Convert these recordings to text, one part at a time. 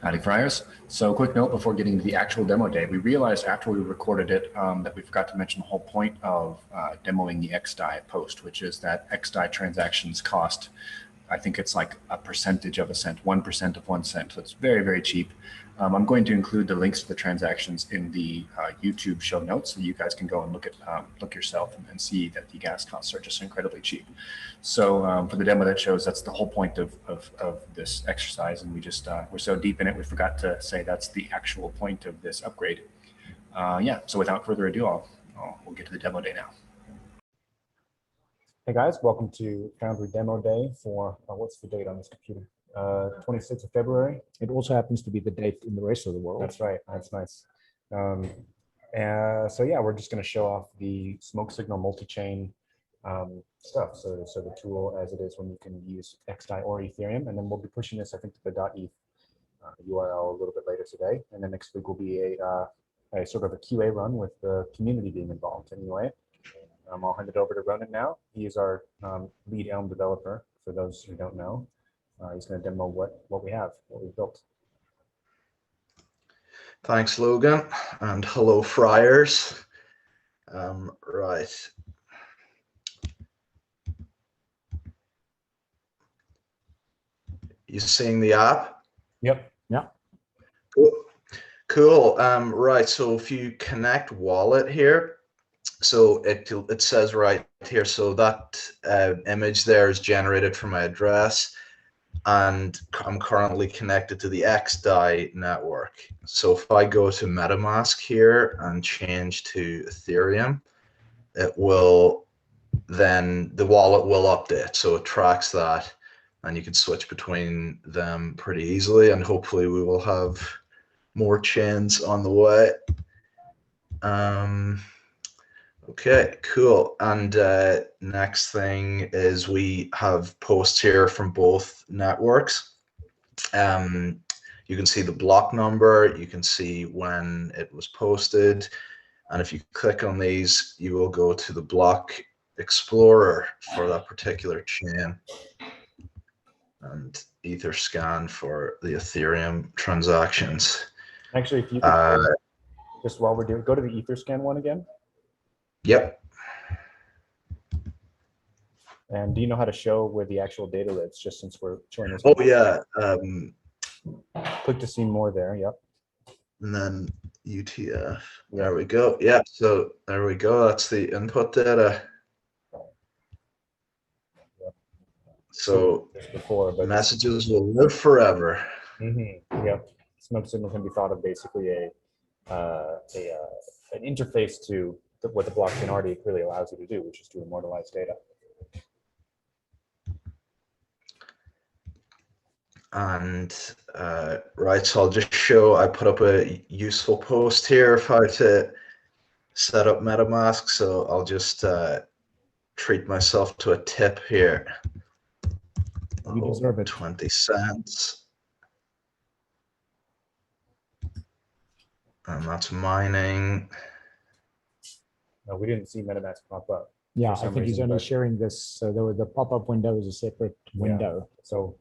Howdy, Friars. So quick note before getting to the actual demo day, we realized after we recorded it that we forgot to mention the whole point of demoing the xDai post, which is that xDai transactions cost, I think it's like a percentage of a cent, 1% of 1 cent. So it's very, very cheap. I'm going to include the links to the transactions in the YouTube show notes so you guys can go and look yourself and see that the gas costs are just incredibly cheap. So for the demo that shows, that's the whole point of this exercise. And we just, we're so deep in it, we forgot to say that's the actual point of this upgrade. Yeah, so without further ado, we'll get to the demo day now. Hey guys, welcome to Foundry Demo Day for, what's the date on this computer? 26th of February. It also happens to be the date in the rest of the world. That's right, that's nice. So yeah, we're just gonna show off the SmokeSignal multi-chain stuff. So the tool as it is when you can use xDai or Ethereum, and then we'll be pushing this, I think, to the .eth URL a little bit later today. And then next week will be a sort of a QA run with the community being involved anyway. I'll hand it over to Ronan now. He is our lead Elm developer, for those who don't know. He's going to demo what we have, what we've built. Thanks, Logan, and hello, Friars. Right. You seeing the app? Yep. Yeah. Cool. Right. So if you connect wallet here, so it says right here, so that image there is generated from my address, and I'm currently connected to the xDai network. So if I go to MetaMask here and change to Ethereum, it will then, the wallet will update. So it tracks that, and you can switch between them pretty easily, and hopefully we will have more chains on the way. Okay, cool. And next thing is we have posts here from both networks. You can see the block number, you can see when it was posted, and if you click on these, you will go to the block explorer for that particular chain, and Etherscan for the Ethereum transactions. Actually, if you could, just while we're doing, go to the Etherscan one again. Yep. And do you know how to show where the actual data lives, just since we're showing this? Oh yeah. Click to see more there. Yep. And then UTF. There we go. Yeah. So there we go. That's the input data. Yep. So before, but messages will live forever. Yep. SmokeSignal can be thought of basically an interface to what the blockchain already really allows you to do, which is to immortalize data. And right, so I'll just show, I put up a useful post here of how to set up MetaMask. So I'll just treat myself to a tip here. You deserve it. 20 cents. And that's mining. No, we didn't see MetaMask pop up. Yeah, I think he's only sharing this. So the pop-up window is a separate window. Yeah. So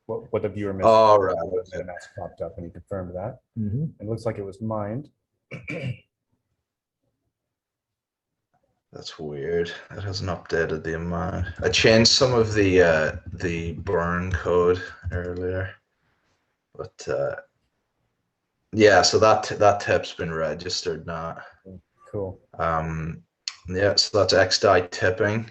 what the viewer missed, right. MetaMask popped up, and he confirmed that. It looks like it was mined. That's weird. It hasn't updated the amount. I changed some of the burn code earlier, but yeah. So that tip's been registered now. Cool. Yeah, so that's xDai tipping,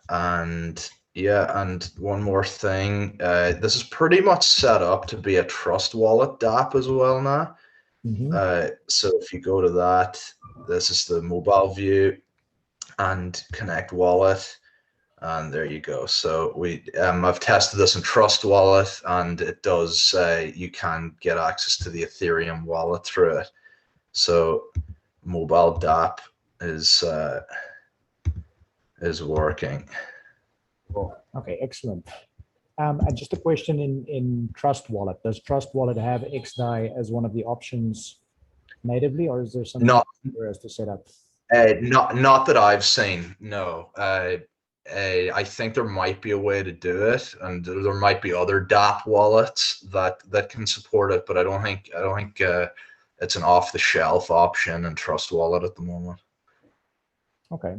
and yeah, and one more thing. This is pretty much set up to be a Trust Wallet dApp as well now. So if you go to that, this is the mobile view, and connect wallet, and there you go. So I've tested this in Trust Wallet, and it does say you can get access to the Ethereum wallet through it. So mobile dApp is working. Cool. Okay, excellent. And just a question in Trust Wallet. Does Trust Wallet have xDai as one of the options natively, or is there something else to set up? Not that I've seen. No. I think there might be a way to do it, and there might be other dApp wallets that can support it, but I don't think it's an off-the-shelf option in Trust Wallet at the moment. Okay.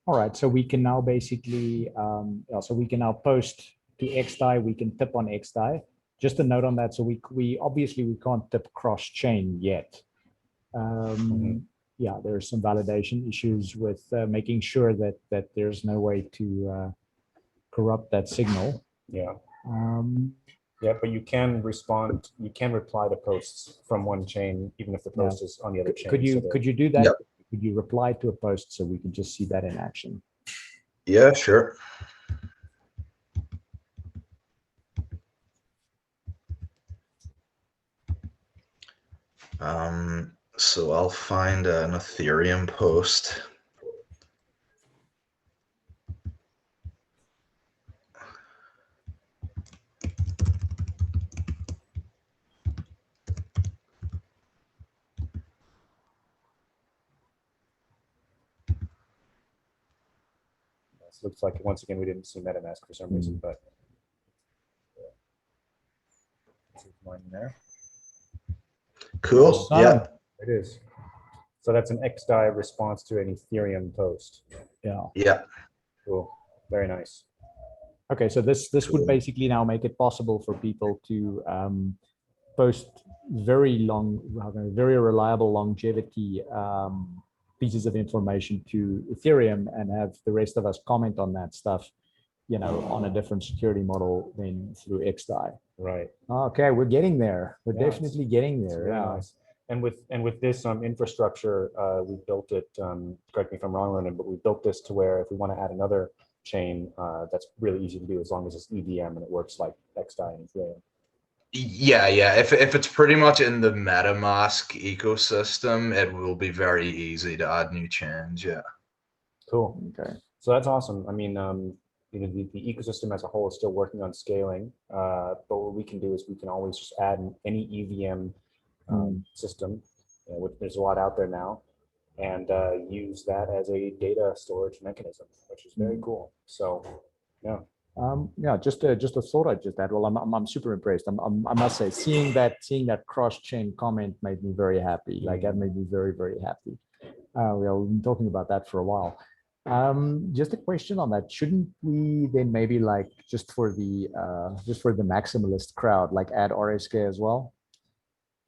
All right. So we can now basically, so we can now post to xDai. We can tip on xDai. Just a note on that. So we obviously we can't tip cross-chain yet. Yeah, there's some validation issues with making sure that there's no way to corrupt that signal. Yeah. Um, Yeah, but you can respond. You can reply to posts from one chain, even if the post is on the other chain. could you do that? Yep. Could you reply to a post so we can just see that in action? Yeah, sure. So I'll find an Ethereum post. This looks like once again we didn't see MetaMask for some reason, but mine there. Cool. Awesome. Yeah. It is. So that's an xDai response to an Ethereum post. Yeah. Yeah. Cool. Very nice. Okay, so this would basically now make it possible for people to post very long, very reliable longevity pieces of information to Ethereum and have the rest of us comment on that stuff, you know, on a different security model than through xDai. Right. Okay, we're getting there. We're Yeah, definitely getting It's there. very Yeah. nice. And with this infrastructure, we built it. Correct me if I'm wrong, Ronan, but we built this to where if we want to add another chain, that's really easy to do as long as it's EVM and it works like xDai and Ethereum. Yeah, yeah. If it's pretty much in the MetaMask ecosystem, it will be very easy to add new chains. Yeah. Cool. Okay. So that's awesome. I mean, you know, the ecosystem as a whole is still working on scaling, but what we can do is we can always just add any EVM system, which there's a lot out there now, and use that as a data storage mechanism, which is very cool. So, yeah. Yeah, just a thought I just had. Well, I'm super impressed. I must say, seeing that cross-chain comment made me very happy. Like that made me very, very happy. We've been talking about that for a while. Just a question on that. Shouldn't we then maybe like just for the maximalist crowd, like add RSK as well?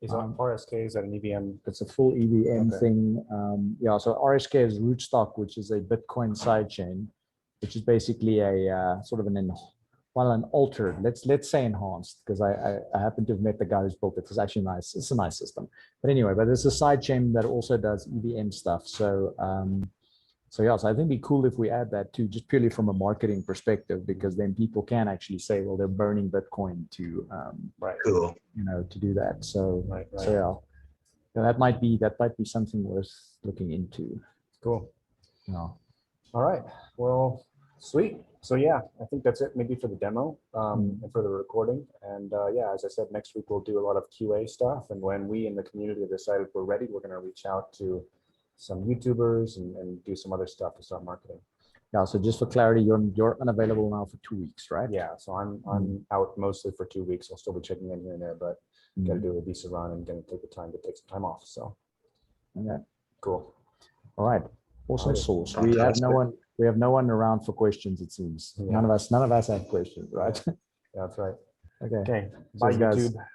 Is RSK, is that an EVM? It's a full EVM Okay. thing. Yeah, so RSK is rootstock, which is a Bitcoin sidechain, which is basically a sort of an altered, let's say enhanced, because I happen to have met the guy who's built it. It's actually nice. It's a nice system. But anyway, but it's a sidechain that also does EVM stuff. So so yeah, so I think it'd be cool if we add that too, just purely from a marketing perspective, because then people can actually say, well, they're burning Bitcoin to Right. Cool. you know, to do that. So Right. so yeah, that might be something worth looking into. Cool. Yeah. All right. Well, sweet. So yeah, I think that's it maybe for the demo and for the recording. And yeah, as I said, next week we'll do a lot of QA stuff. And when we in the community have decided we're ready, we're going to reach out to some YouTubers and do some other stuff to start marketing. Yeah. So just for clarity, you're unavailable now for 2 weeks, right? Yeah. So I'm out mostly for 2 weeks. I'll still be checking in here and there, but got to do a visa run and going to take the time to take some time off. So Okay. cool. All right. Awesome Alright. source. We have no one around for questions, it seems. Yeah. None of us have questions, right? Yeah, that's right. Okay. Okay. Bye, Cheers, guys. YouTube.